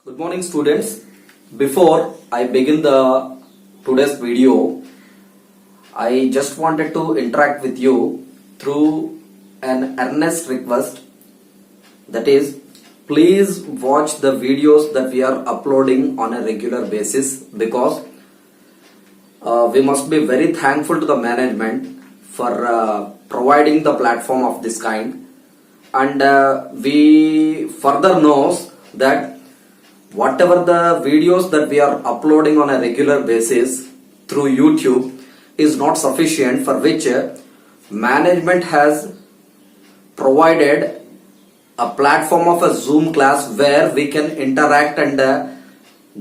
Good morning students. Before I begin the today's video, I just wanted to interact with you through an earnest request, that is, please watch the videos that we are uploading on a regular basis, because we must be very thankful to the management for providing the platform of this kind, and we further knows that whatever the videos that we are uploading on a regular basis through YouTube is not sufficient, for which management has provided a platform of a Zoom class where we can interact and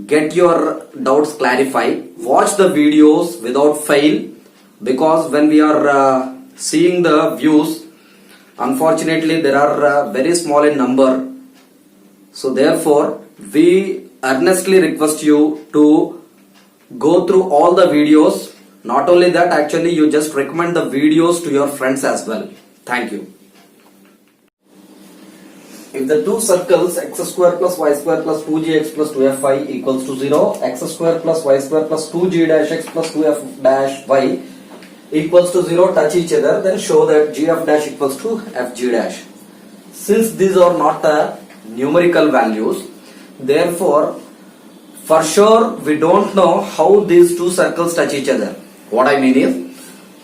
get your doubts clarified. Watch the videos without fail, because when we are seeing the views, unfortunately there are very small in number. So therefore we earnestly request you to go through all the videos. Not only that, actually you just recommend the videos to your friends as well. Thank you. If the two circles x square plus y square plus 2gx plus 2fy equals to 0, x square plus y square plus 2g dash x plus 2f dash y equals to 0 touch each other, then show that gf dash equals to fg dash. Since these are not numerical values, therefore for sure we don't know how these two circles touch each other. What I mean is,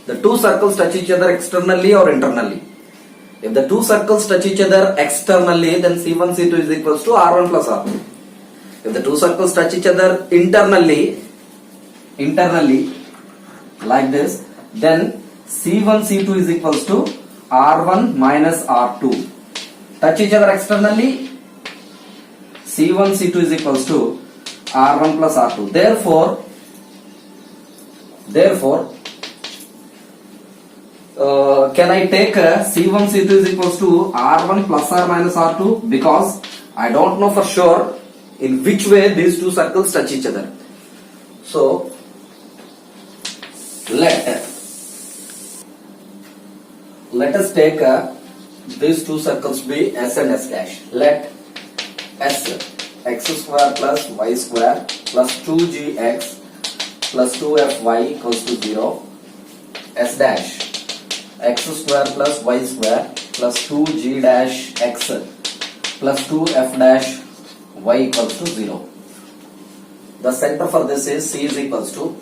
the two circles touch each other externally or internally. If the two circles touch each other externally, then C1 C2 is equals to R1 plus R2. If the two circles touch each other internally like this, then C1 C2 is equals to R1 minus R2. Touch each other externally, C1 C2 is equals to R1 plus R2. Therefore can I take C1 C2 is equals to R1 plus R minus R2, because I don't know for sure in which way these two circles touch each other. So let us take these two circles be S and S dash. Let S x square plus y square plus 2gx plus 2fy equals to 0. S dash x square plus y square plus 2g dash x plus 2f dash y equals to 0. The center for this is C is equals to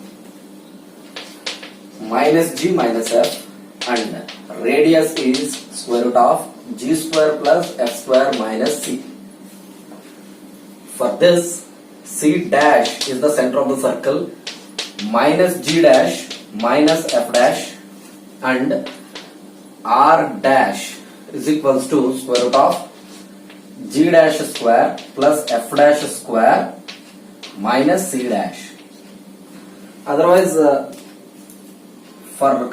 minus g minus f, and radius is square root of g square plus f square minus c. For this, C dash is the center of the circle, minus g dash minus f dash, and R dash is equals to square root of g dash square plus f dash square minus c dash. Otherwise, to avoid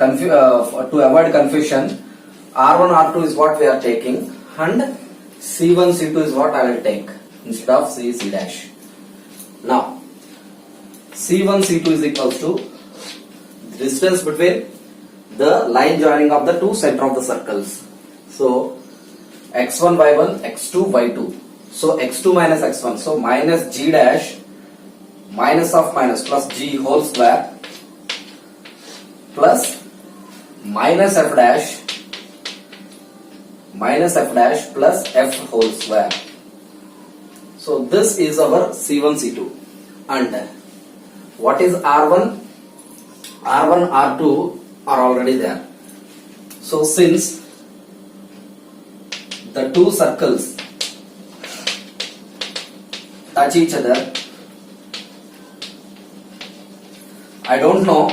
confusion, R1 R2 is what we are taking, and C1 C2 is what I will take instead of C dash. Now C1 C2 is equals to the distance between the line joining of the two center of the circles. So x1 y1, x2 y2. So x2 minus x1. So minus g dash minus of minus plus g whole square plus minus f dash plus f whole square. So this is our C1 C2. And what is R1? R1 R2 are already there. So since the two circles touch each other, I don't know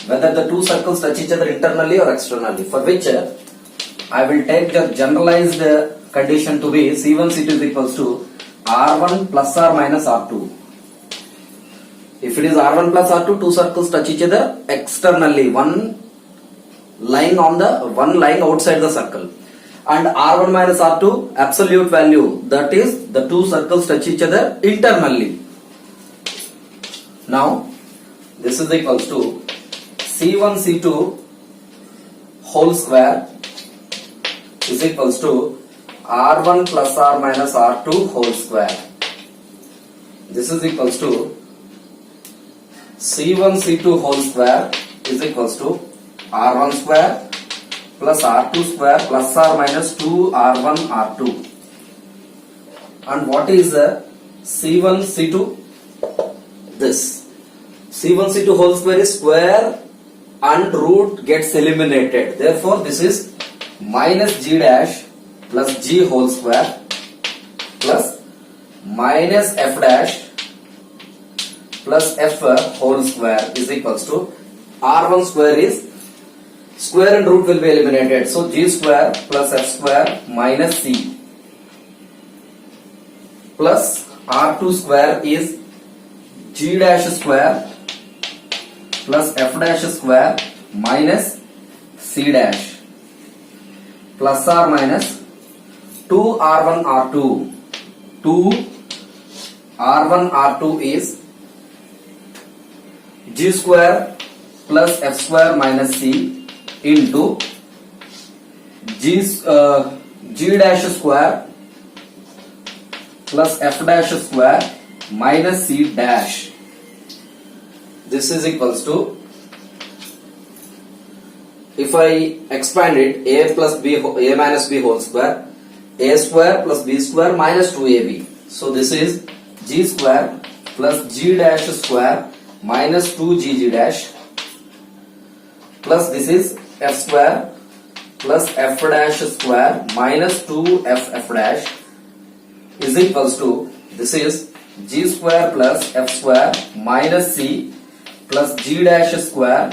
whether the two circles touch each other internally or externally, for which I will take the generalized condition to be C1 C2 is equals to R1 plus R minus R2. If it is R1 plus R2, two circles touch each other externally, one lying outside the circle, and R1 minus R2 absolute value, that is the two circles touch each other internally. Now this is equals to C1 C2 whole square is equals to R1 plus R minus R2 whole square. this is equals to C1 C2 whole square is equals to R1 square plus R2 square plus or minus 2 R1 R2. And what is the C1 C2? This C1 C2 whole square is square and root gets eliminated. Therefore, this is minus G dash plus G whole square plus minus F dash plus F whole square is equals to R1 square is square and root will be eliminated. So G square plus F square minus C plus R2 square is G dash square plus F dash square minus C dash plus or minus 2 R1 R2. 2 R1 R2 is G square plus F square minus C into G dash square plus F dash square minus C dash. This is equals to, if I expand it, A plus B, A minus B whole square, A square plus B square minus 2AB. So this is G square plus G dash square minus 2GG dash plus this is F square plus F dash square minus 2FF dash is equals to, this is G square plus F square minus C plus G dash square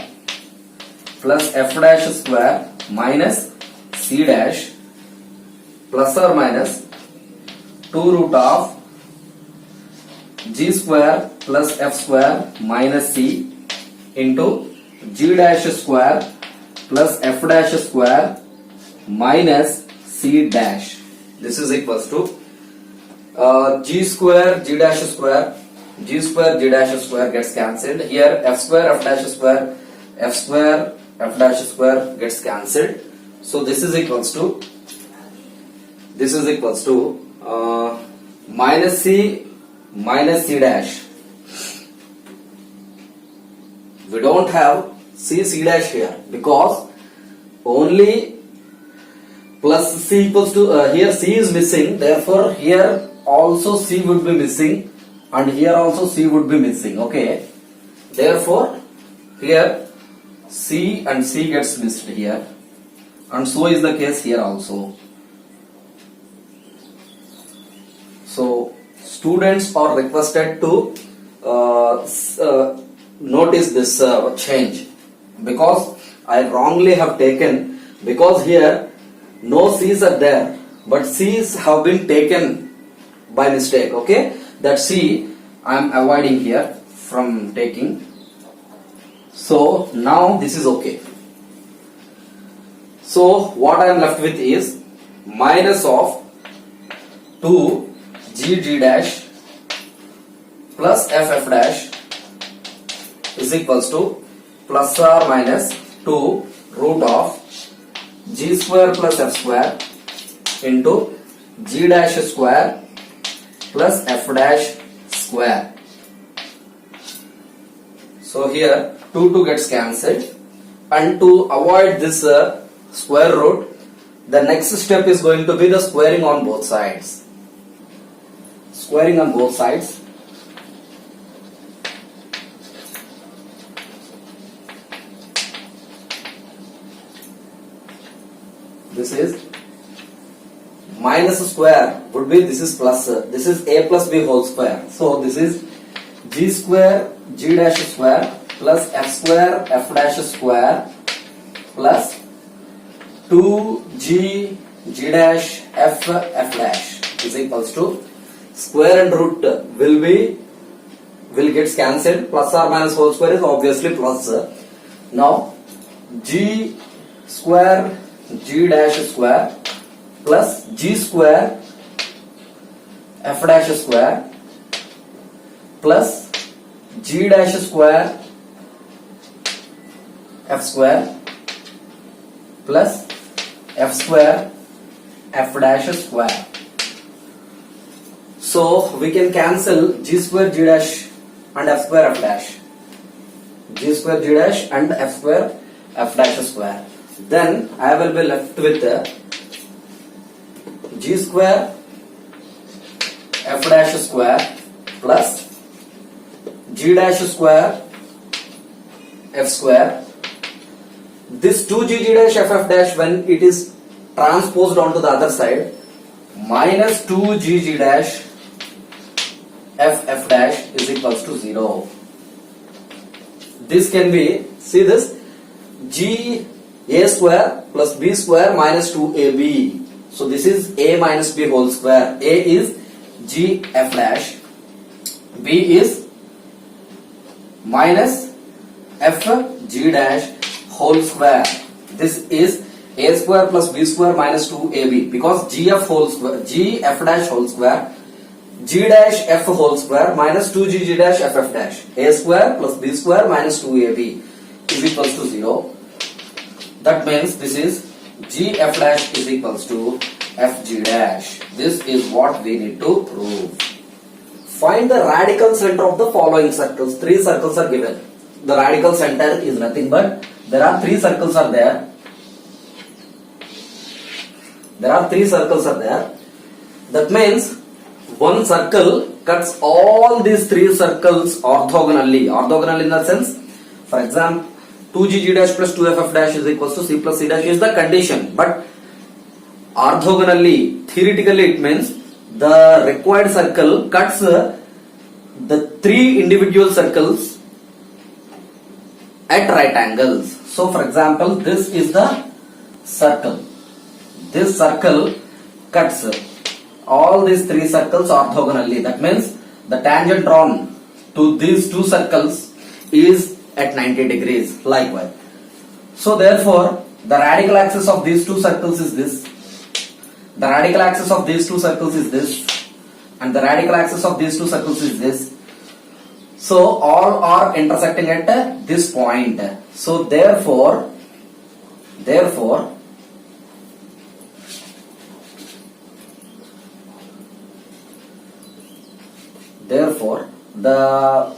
plus F dash square minus C dash plus or minus 2 root of G square plus F square minus C into G dash square plus F dash square minus C dash. This is equals to G square G dash square, G square G dash square gets cancelled. Here F square F dash square, F square F dash square gets cancelled. So this is equals to, minus C dash. We don't have C dash here because only plus C equals to, here C is missing, therefore here also C would be missing and here also C would be missing. Okay, therefore here C and C gets missed here, and so is the case here also. So students are requested to notice this change, because I wrongly have taken, because here no C's are there but C's have been taken by mistake. Okay, that C I am avoiding here from taking. So now this is okay. So what I am left with is minus of 2GG dash plus FF dash is equals to plus or minus 2 root of G square plus F square into G dash square plus F dash square. So here 2 gets cancelled, and to avoid this square root, the next step is going to be the squaring on both sides. Squaring on both sides. This is minus square would be, this is plus, this is A plus B whole square. So this is G square G dash square plus F square F dash square plus 2G G dash F F dash is equals to, square and root will get cancelled, plus or minus whole square is obviously plus. Now G square G dash square plus G square F dash square plus G dash square F square plus F square F dash square. So we can cancel g square g dash and f square f dash. G square g dash and f square f dash square. Then I will be left with g square f dash square plus g dash square f square. This 2g g dash f f dash, when it is transposed onto the other side, minus 2g g dash f f dash is equals to 0. This can be, see this, g a square plus b square minus 2ab. So this is a minus b whole square. A is g f dash, b is minus f g dash whole square. This is a square plus b square minus 2ab, because g f whole square, g f dash whole square, g dash f whole square minus 2g g dash f f dash. A square plus b square minus 2ab is equals to 0. That means this is g f dash is equals to f g dash. This is what we need to prove. Find the radical center of the following circles. 3 circles are given. The radical center is nothing but, there are 3 circles are there. There are 3 circles are there. That means one circle cuts all these 3 circles orthogonally. Orthogonal in the sense, for example, 2g g dash plus 2f f dash is equals to c plus c dash is the condition. But orthogonally, theoretically, it means the required circle cuts the 3 individual circles at right angles. So for example, this is the circle. This circle cuts all these 3 circles orthogonally. That means the tangent drawn to these 2 circles is at 90 degrees likewise. So therefore, the radical axis of these 2 circles is this. The radical axis of these 2 circles is this. And the radical axis of these 2 circles is this. So all are intersecting at this point. So therefore the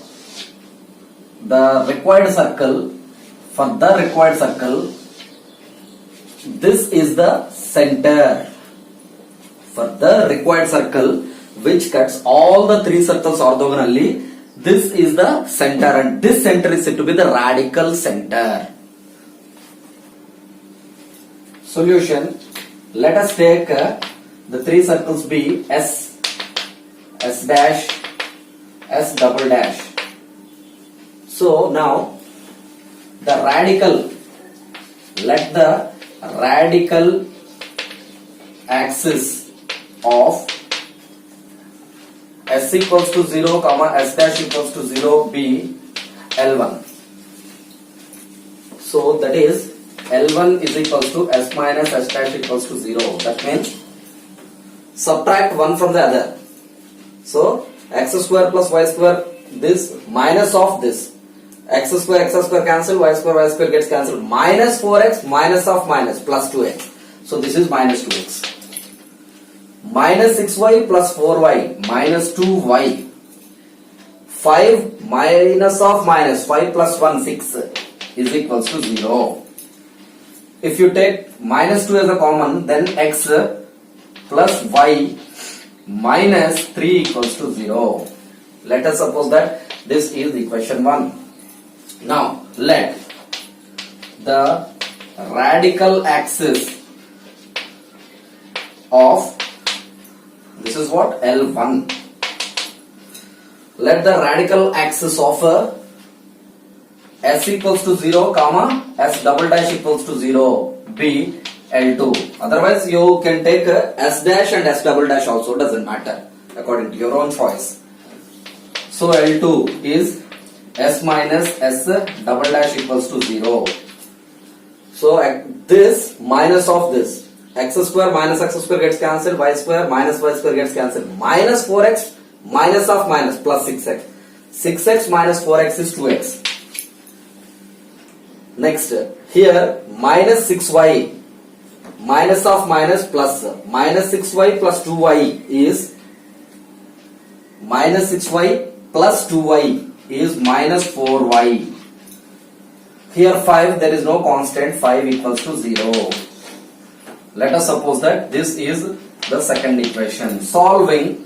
required circle, for the required circle, this is the center. For the required circle which cuts all the 3 circles orthogonally, this is the center, and this center is said to be the radical center. Solution. Let us take the 3 circles be S, S dash, S double dash. So now the radical, let the radical axis of S equals to 0 comma S dash equals to 0 be L1. So that is L1 is equals to S minus S dash equals to 0. That means subtract one from the other. So x square plus y square, this minus of this. X square cancel, y square gets cancelled. Minus 4x minus of minus plus 2x. So this is minus 2x. Minus 6y plus 4y minus 2y. 5 minus of minus 5 plus 1 6 is equals to 0. If you take minus 2 as a common, then x plus y minus 3 equals to 0. Let us suppose that this is equation 1. Now let the radical axis of, this is what, L1. Let the radical axis of S equals to 0 comma S double dash equals to 0 be L2. Otherwise you can take S dash and S double dash also, doesn't matter, according to your own choice. So L2 is S minus S double dash equals to 0. So this minus of this, x square minus x square gets cancelled, y square minus y square gets cancelled. Minus 4x minus of minus plus 6x. 6x minus 4x is 2x. Next, here minus 6y minus of minus plus minus 6y plus 2y is minus 6y plus 2y is minus 4y. Here 5, there is no constant, 5 equals to 0. Let us suppose that this is the second equation. Solving,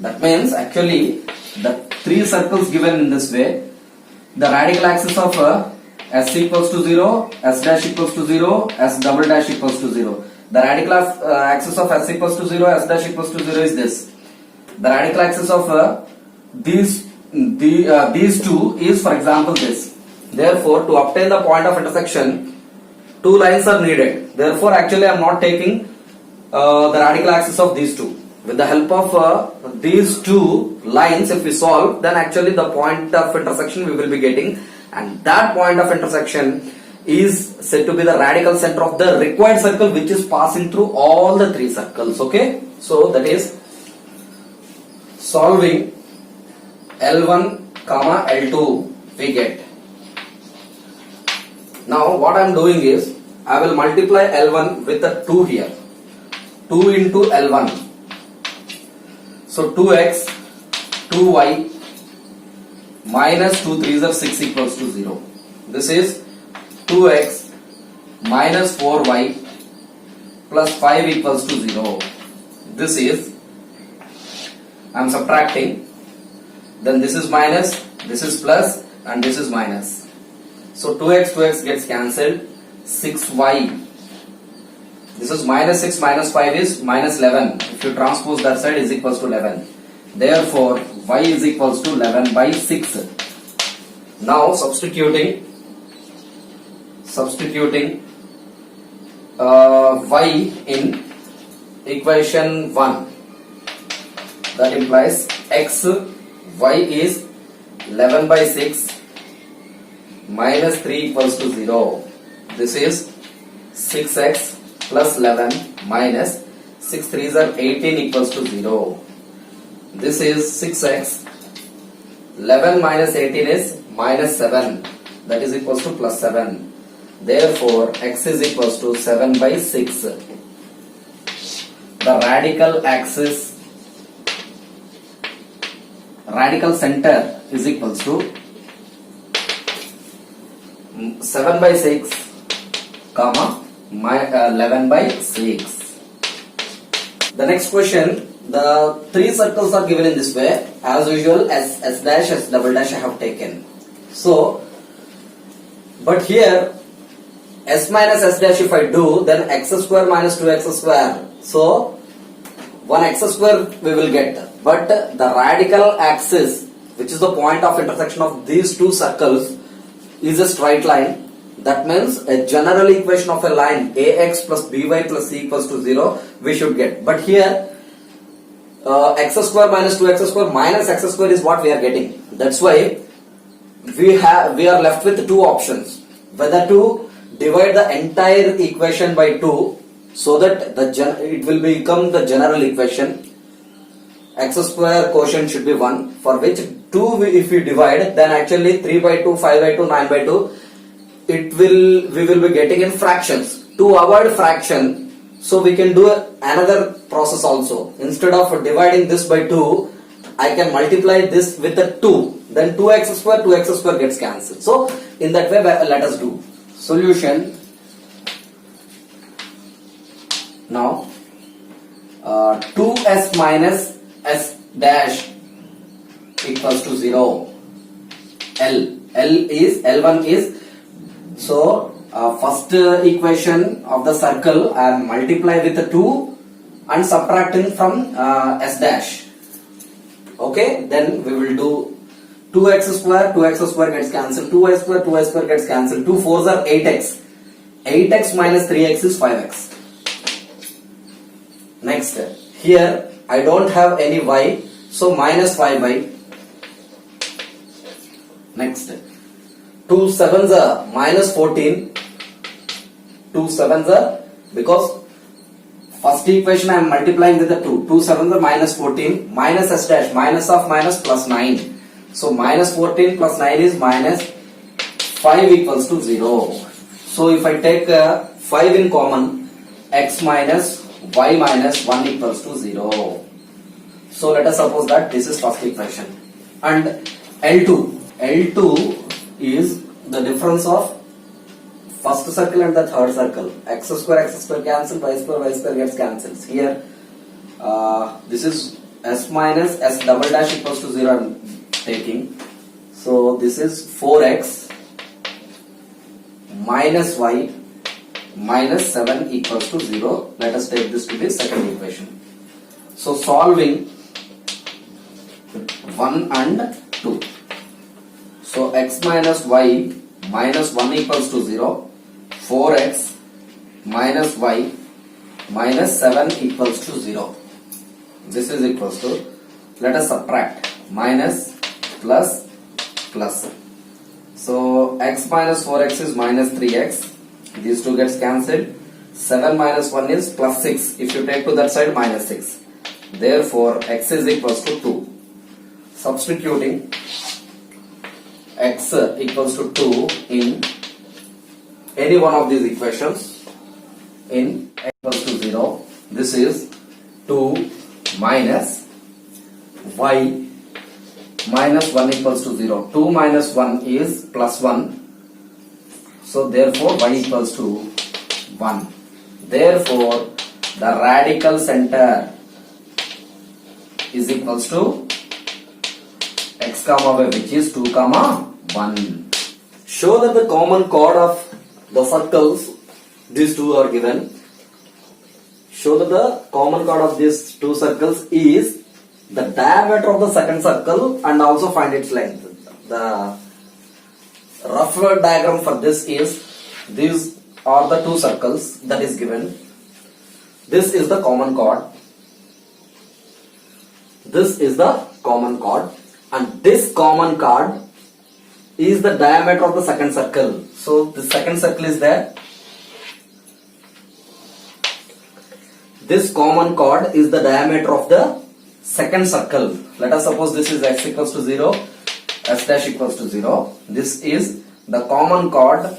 that means actually the three circles given in this way, the radical axis of s equals to 0, s dash equals to 0, s double dash equals to 0. The radical axis of s equals to 0, s dash equals to 0 is this. The radical axis of these two is, for example, this. Therefore, to obtain the point of intersection, two lines are needed. Therefore, actually I am not taking the radical axis of these two. With the help of these two lines, if we solve, then actually the point of intersection we will be getting, and that point of intersection is said to be the radical center of the required circle, which is passing through all the three circles. Okay, so that is solving L1 comma L2 we get. Now what I am doing is I will multiply L1 with a 2 here. 2 into L1. So 2x, 2y minus 2 3s are 6 equals to 0. This is 2x minus 4y plus 5 equals to 0. This is, I am subtracting, then this is minus, this is plus, and this is minus. So 2x gets cancelled, 6y. This is minus 6 minus 5 is minus 11. If you transpose that side, is equals to 11. Therefore, y is equals to 11 by 6. Now substituting y in equation 1. That implies x, y is 11 by 6 minus 3 equals to 0. This is 6x plus 11 minus 6 3s are 18 equals to 0. This is 6x. 11 minus 18 is minus 7. That is equals to plus 7. Therefore, x is equals to 7 by 6. The radical axis, radical center is equals to 7 by 6 comma 11 by 6. The next question, the three circles are given in this way. As usual, s dash, s double dash I have taken. So, but here s minus s dash if I do, then x square minus 2x square. So 1x square we will get. But the radical axis, which is the point of intersection of these two circles, is a straight line. That means a general equation of a line ax plus by plus c equals to 0 we should get. But here x square minus 2x square minus x square is what we are getting. That's why we are left with two options. Whether to divide the entire equation by 2 so that it will become the general equation. X square quotient should be 1, for which 2 if we divide, then actually 3 by 2, 5 by 2, 9 by 2, we will be getting in fractions. To avoid fraction, so we can do another process also. Instead of dividing this by 2, I can multiply this with a 2. Then 2x square gets cancelled. So in that way, let us do. Solution. Now 2s minus s dash equals to 0. L1 is, so first equation of the circle I am multiply with a 2 and subtracting from s dash. Okay, then we will do 2x square gets cancelled, 2y square gets cancelled, 2 4s are 8x. 8x minus 3x is 5x. Next, here I don't have any y, so minus 5y. Next, 2 7s are minus 14. 2 7s are, because first equation I am multiplying with the 2. 2 7s are minus 14, minus s dash, minus of minus plus 9. So minus 14 plus 9 is minus 5 equals to 0. So if I take 5 in common, x minus y minus 1 equals to 0. So let us suppose that this is first equation, and L2 is the difference of first circle and the third circle. X square cancel, y square gets cancels. Here this is s minus s double dash equals to 0 I am taking. So this is 4x minus y minus 7 equals to 0. Let us take this to be second equation. So solving 1 and 2. So x minus y minus 1 equals to 0. 4x minus y minus 7 equals to 0. This is equals to, let us subtract, minus plus plus. So x minus 4x is minus 3x. These two gets cancelled. 7 minus 1 is plus 6. If you take to that side, minus 6. Therefore x is equals to 2. Substituting x equals to 2 in any one of these equations, in x equals to 0, this is 2 minus y minus 1 equals to 0. 2 minus 1 is plus 1. So therefore y equals to 1. Therefore the radical center is equals to x comma y, which is 2 comma 1. Show that the common chord of the circles, these two are given. Show that the common chord of these two circles is the diameter of the second circle and also find its length. The rough diagram for this is, these are the two circles that is given. This is the common chord. This is the common chord, and this common chord is the diameter of the second circle. So the second circle is there. This common chord is the diameter of the second circle. Let us suppose this is x equals to 0, s dash equals to 0. This is the common chord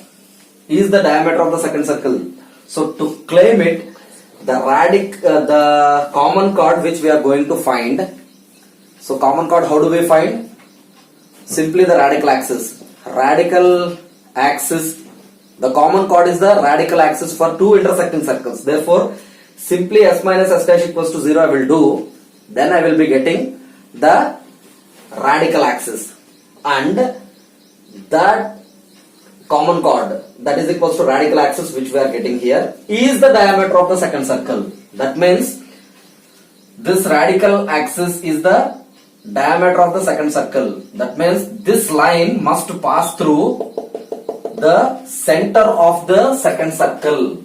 is the diameter of the second circle. So to claim it, the common chord which we are going to find. So common chord, how do we find? Simply the radical axis. Radical axis. The common chord is the radical axis for two intersecting circles. Therefore, simply s minus s dash equals to 0 I will do. Then I will be getting the radical axis, and that common chord that is equals to radical axis which we are getting here is the diameter of the second circle. That means this radical axis is the diameter of the second circle. That means this line must pass through the center of the second circle.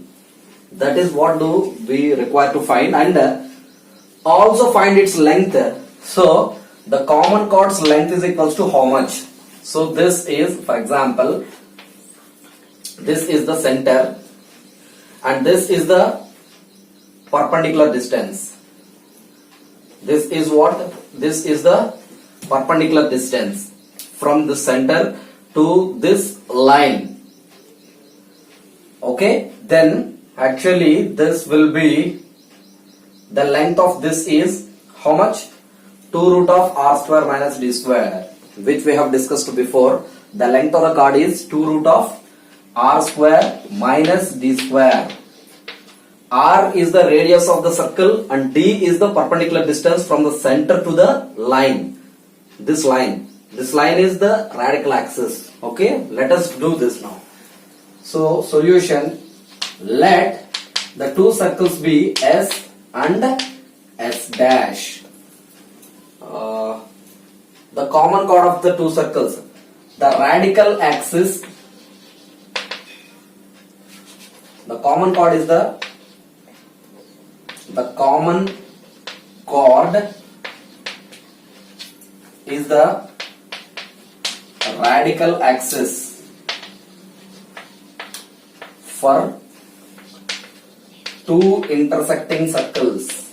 That is what do we require to find, and also find its length. So the common chord's length is equals to how much? So this is, for example, this is the center and this is the perpendicular distance. This is what? This is the perpendicular distance from the center to this line. Okay, then actually this will be, the length of this is how much? 2 root of r square minus d square, which we have discussed before. The length of the chord is 2 root of r square minus d square. R is the radius of the circle and d is the perpendicular distance from the center to the line. This line is the radical axis. Okay, let us do this now. So solution, let the two circles be S and S dash. The common chord of the two circles, the radical axis, the common chord is the common chord is the radical axis for two intersecting circles.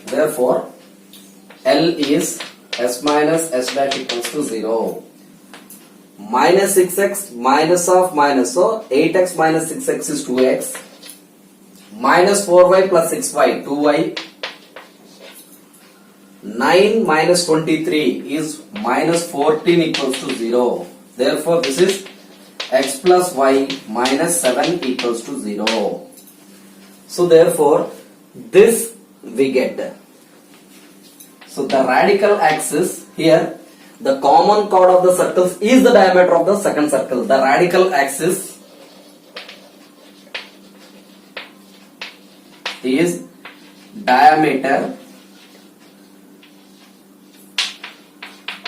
Therefore, L is s minus s dash equals to 0 minus 6x minus of minus, so 8x minus 6x is 2x, minus 4y plus 6y 2y, 9 minus 23 is minus 14 equals to 0. Therefore this is x plus y minus 7 equals to 0. So therefore this we get. So the radical axis here, the common chord of the circles is the diameter of the second circle. The radical axis is diameter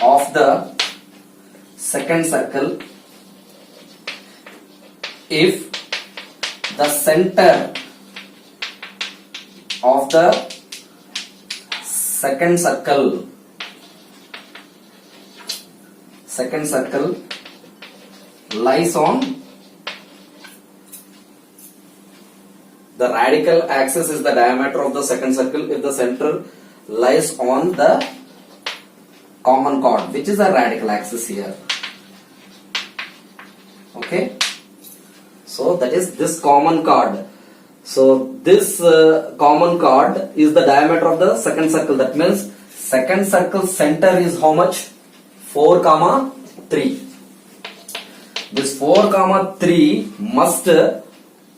of the second circle if the center of the second circle lies on the radical axis is the diameter of the second circle if the center lies on the common chord, which is the radical axis here. Okay, so that is this common chord. So this common chord is the diameter of the second circle. That means second circle center is how much? 4, 3. This 4, 3 must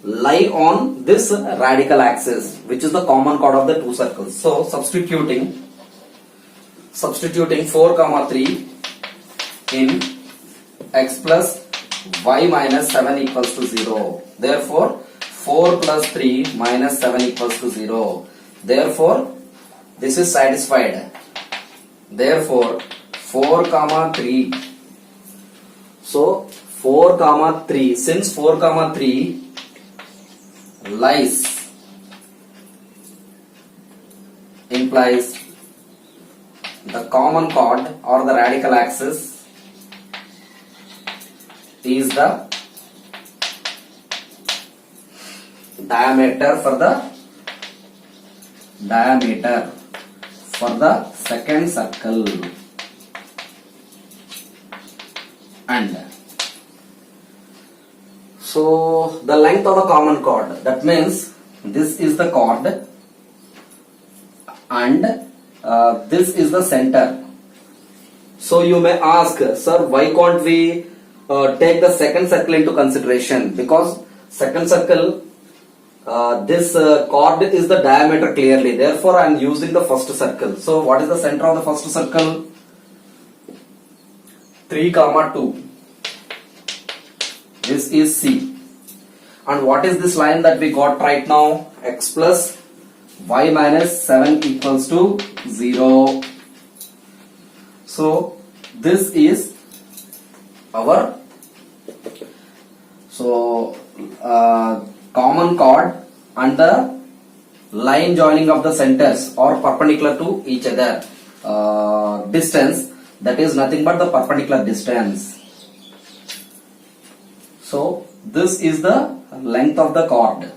lie on this radical axis, which is the common chord of the two circles. So substituting 4, 3 in x plus y minus 7 equals to 0. Therefore 4 plus 3 minus 7 equals to 0. Therefore this is satisfied. Therefore 4, 3. So 4, 3. Since 4, 3 lies implies the common chord or the radical axis is the diameter for the second circle, and so the length of the common chord, that means this is the chord and this is the center. So you may ask, sir, why can't we take the second circle into consideration? Because second circle, this chord is the diameter clearly. Therefore, I am using the first circle. So what is the center of the first circle? 3, 2. This is C. And what is this line that we got right now? X plus y minus 7 equals to 0. So this is our common chord and the line joining of the centers or perpendicular to each other distance, that is nothing but the perpendicular distance. So this is the length of the chord.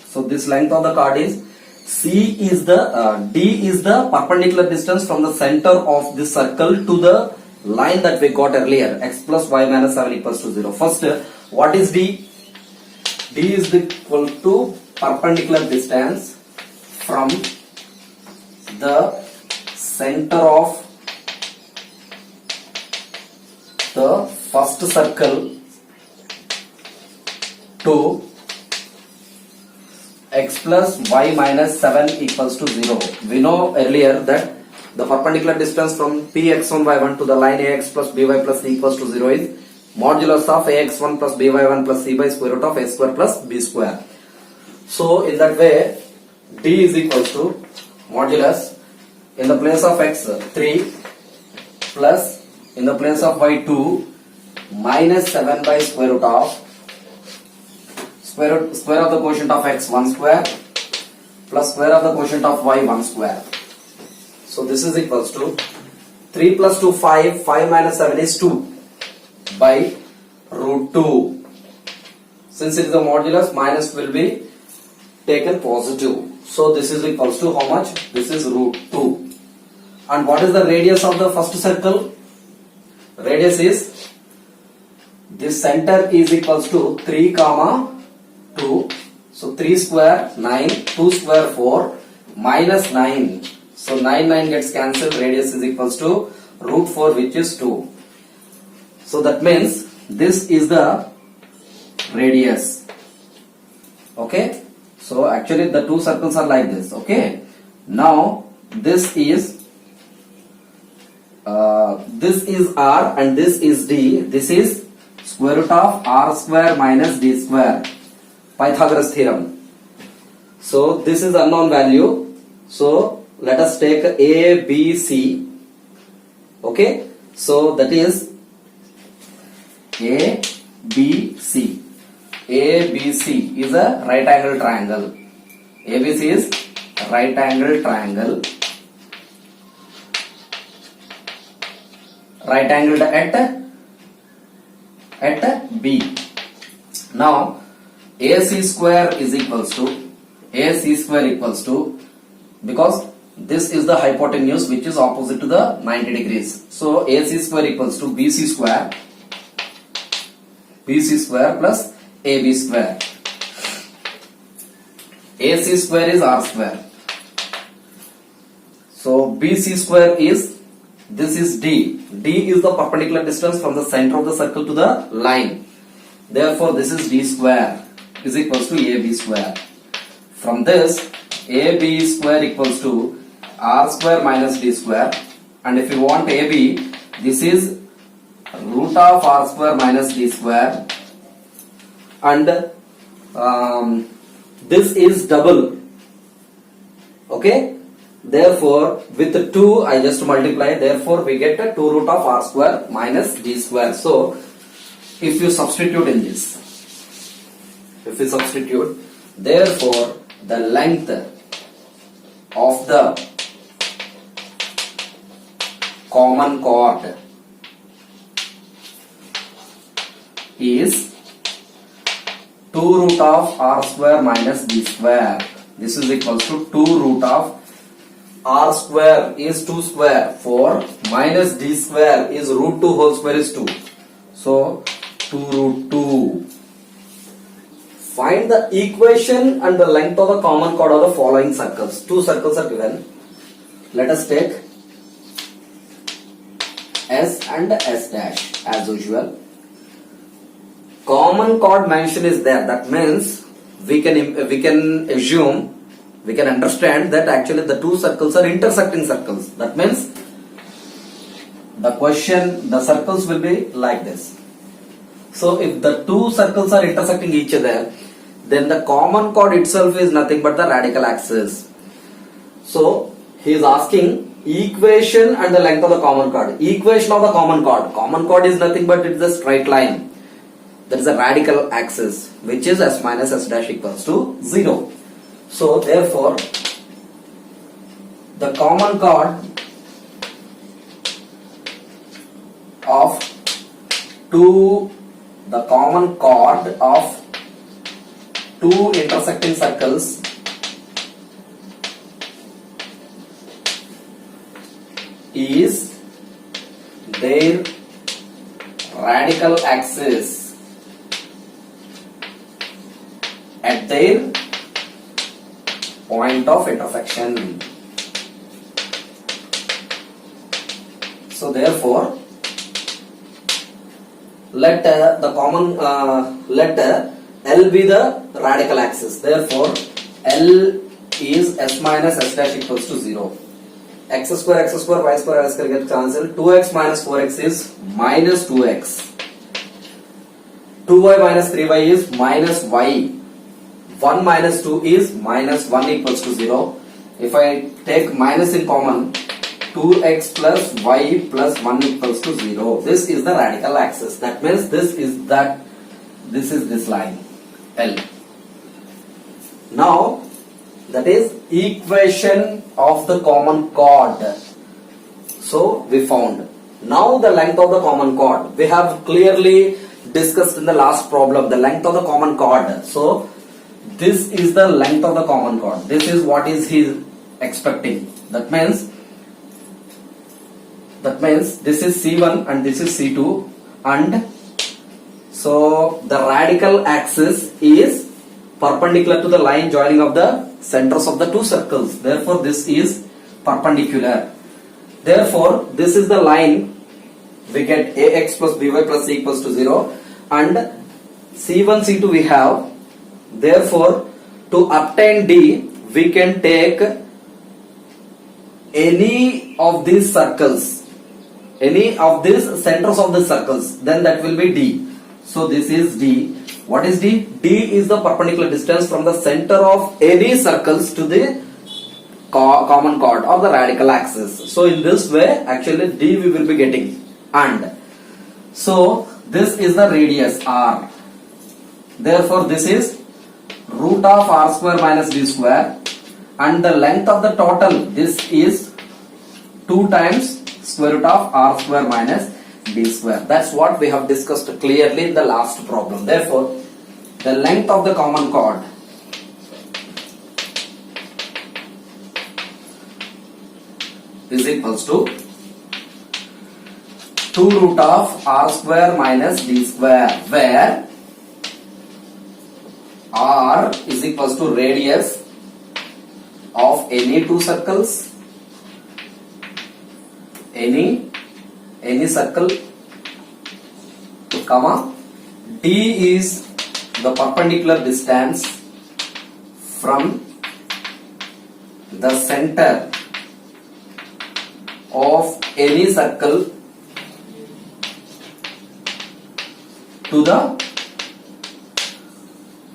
So this length of the chord is C is the D is the perpendicular distance from the center of this circle to the line that we got earlier, x plus y minus 7 equals to 0. First, what is D? D is equal to perpendicular distance from the center of the first circle to x plus y minus 7 equals to 0. We know earlier that the perpendicular distance from px1 y1 to the line ax plus by plus c equals to 0 is modulus of ax1 plus by1 plus c by square root of a square plus b square. So in that way, d is equals to modulus in the place of x 3 plus in the place of y 2 minus 7 by square root of square of the quotient of x 1 square plus square of the quotient of y 1 square. So this is equals to 3 plus 2 5, 5 minus 7 is 2 by root 2. Since it is a modulus, minus will be taken positive. So this is equals to how much? This is root 2. And what is the radius of the first circle? Radius is this center is equals to 3 comma 2. So 3 square 9, 2 square 4, minus 9. So 9 gets cancelled, radius is equals to root 4, which is 2. So that means this is the radius. Okay. So actually the two circles are like this. Okay. Now this is R and this is D. This is square root of R square minus D square. Pythagoras theorem. So this is unknown value. So let us take A, B, C. Okay. So that is A, B, C. A, B, C is a right angle triangle. ABC is right angle triangle. Right angled at B. Now AC square is equals to because this is the hypotenuse which is opposite to the 90 degrees. So AC square equals to BC square plus AB square. AC square is R square. So BC square is, this is D. D is the perpendicular distance from the center of the circle to the line. Therefore this is D square is equals to AB square. From this, AB square equals to R square minus D square. And if you want AB, this is root of R square minus D square. And this is double. Okay. Therefore, with 2 I just multiply. Therefore, we get a 2 root of R square minus D square. So, if you substitute in this, therefore, the length of the common chord is 2 root of R square minus D square. This is equals to 2 root of R square is 2 square 4 minus D square is root 2 whole square is 2. So 2 root 2. Find the equation and the length of the common chord of the following circles. Two circles are given. Let us take S and S dash as usual. Common chord mention is there. That means we can assume, we can understand that actually the two circles are intersecting circles. That means the circles will be like this. So if the two circles are intersecting each other, then the common chord itself is nothing but the radical axis. So he is asking equation and the length of the common chord. Equation of the common chord. Common chord is nothing but it's a straight line. There is a radical axis which is S minus S dash equals to 0. So therefore, the common chord of two intersecting circles is their radical axis at their point of intersection. So therefore, let L be the radical axis. Therefore, L is S minus S dash equals to 0. X square, y square get cancelled. 2x minus 4x is minus 2x. 2y minus 3y is minus y. 1 minus 2 is minus 1 equals to 0. If I take minus in common, 2x plus y plus 1 equals to 0. This is the radical axis. That means this is this line L. Now that is equation of the common chord. So we found. Now the length of the common chord. We have clearly discussed in the last problem the length of the common chord. So this is the length of the common chord. This is what is he expecting. That means this is C1 and this is C2 and So the radical axis is perpendicular to the line joining of the centers of the two circles. Therefore, this is perpendicular. Therefore, this is the line. We get ax plus by plus c equals to 0, and c1, c2 we have. Therefore, to obtain d, we can take any of these circles, any of these centers of the circles, then that will be d. So this is d. What is d? D is the perpendicular distance from the center of any circles to the common chord or the radical axis. So in this way, actually d we will be getting. And so this is the radius r. Therefore, this is root of r square minus d square, and the length of the total, this is 2 times square root of r square minus d square. That's what we have discussed clearly in the last problem. Therefore, the length of the common chord is equals to 2 root of r square minus d square, where r is equals to radius of any two circles, any circle, comma, d is the perpendicular distance from the center of any circle to the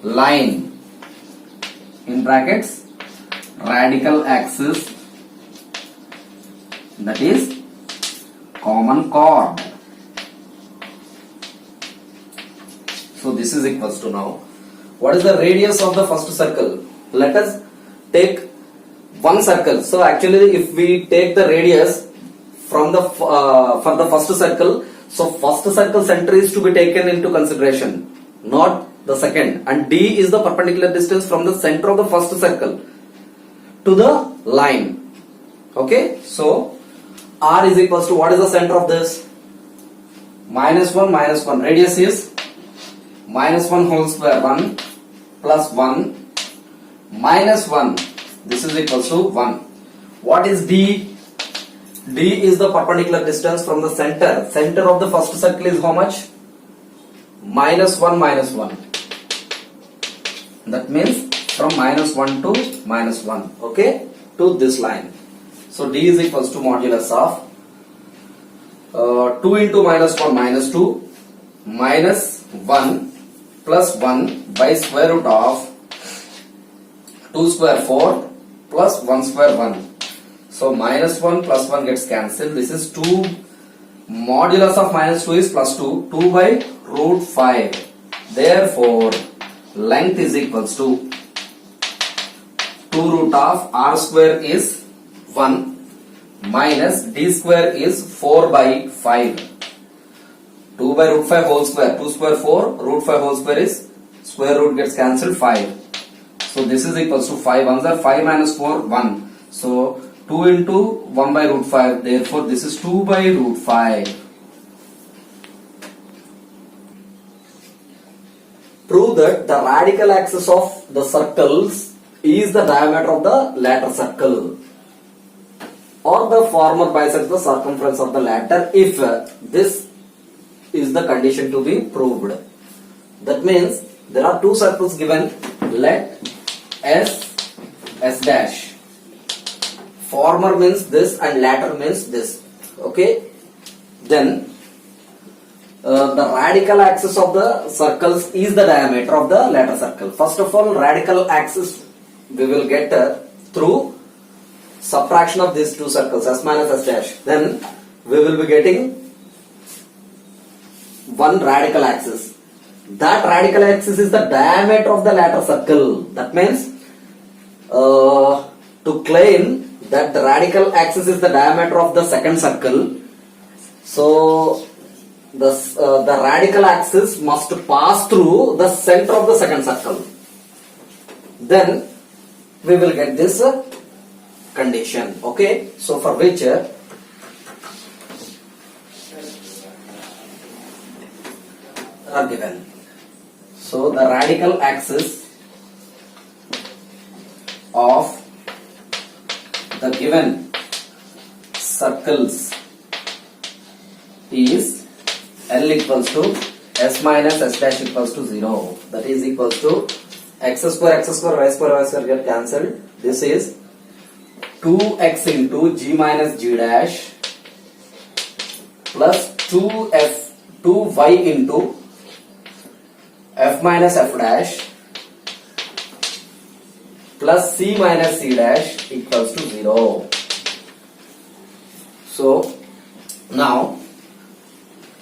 line, in brackets, radical axis, that is common chord. So this is equals to, now what is the radius of the first circle? Let us take one circle. So actually, if we take the radius from the for the first circle, so first circle center is to be taken into consideration, not the second, and d is the perpendicular distance from the center of the first circle to the line. Okay, so r is equals to, what is the center of this? Minus 1 minus 1. Radius is minus 1 whole square, 1 plus 1 minus 1. This is equals to 1. What is d? D is the perpendicular distance from the center. Center of the first circle is how much? Minus 1 minus 1. That means from minus 1 to minus 1. Okay, to this line. So d is equals to modulus of 2 into minus 1 minus 2 minus 1 plus 1 by square root of 2 square 4 plus 1 square 1. So minus 1 plus 1 gets cancelled. This is 2. Modulus of minus 2 is plus 2. 2 by root 5. Therefore, length is equals to 2 root of r square is 1 minus d square is 4 by 5. 2 by root 5 whole square. 2 square 4. Root 5 whole square is square root gets cancelled 5. So this is equals to 5. 1s are 5 minus 4 1. So 2 into 1 by root 5. Therefore, this is 2 by root 5. Prove that the radical axis of the circles is the diameter of the latter circle, or the former bisects the circumference of the latter if this is the condition to be proved. That means there are two circles given. Let S dash. Former means this and latter means this. Okay. Then the radical axis of the circles is the diameter of the latter circle. First of all, radical axis we will get through subtraction of these two circles, S minus S dash. Then we will be getting one radical axis. That radical axis is the diameter of the latter circle. That means to claim that the radical axis is the diameter of the second circle, so the radical axis must pass through the center of the second circle. Then we will get this condition. Okay, so for which are given. So the radical axis of the given circles is L equals to S minus S dash equals to 0. That is equals to x square, y square get cancelled. This is 2x into g minus g dash plus 2y into f minus f dash plus c minus c dash equals to 0. So now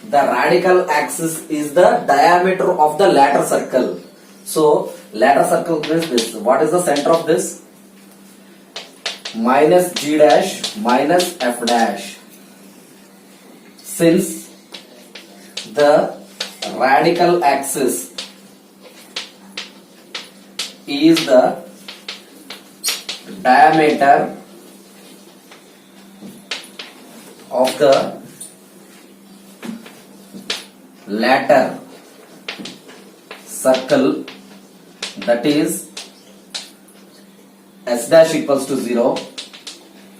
the radical axis is the diameter of the lateral circle. So lateral circle is this. What is the center of this? Minus g dash minus f dash. Since the radical axis is the diameter of the lateral circle, that is S dash equals to 0,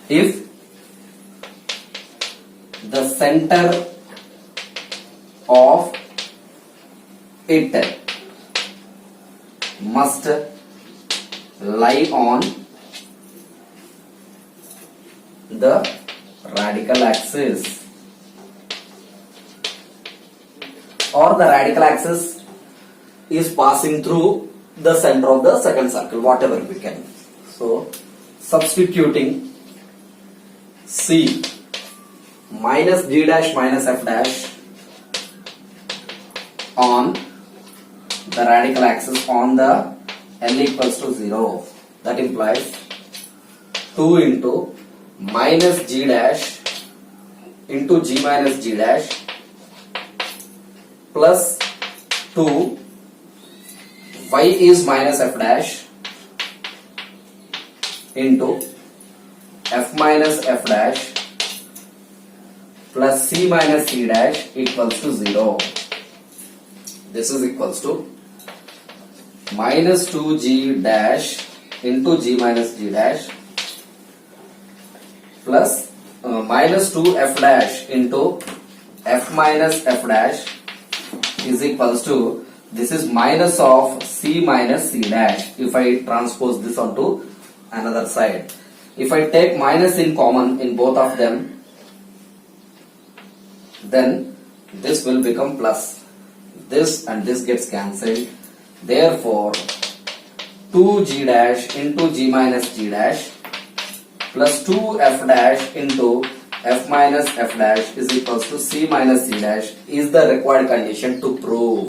if the center of it must lie on the radical axis, or the radical axis is passing through the center of the second circle, whatever we can. So substituting C minus g dash minus f dash on the radical axis on the L equals to 0, that implies 2 into minus g dash into g minus g dash plus 2 y is minus f dash into f minus f dash plus c minus c dash equals to 0. This is equals to minus 2g dash into g minus g dash plus minus 2f dash into f minus f dash is equals to, this is minus of c minus c dash. If I transpose this onto another side, if I take minus in common in both of them, then this will become plus. This and this gets cancelled. Therefore 2g dash into g minus g dash plus 2f dash into f minus f dash is equals to c minus c dash is the required condition to prove.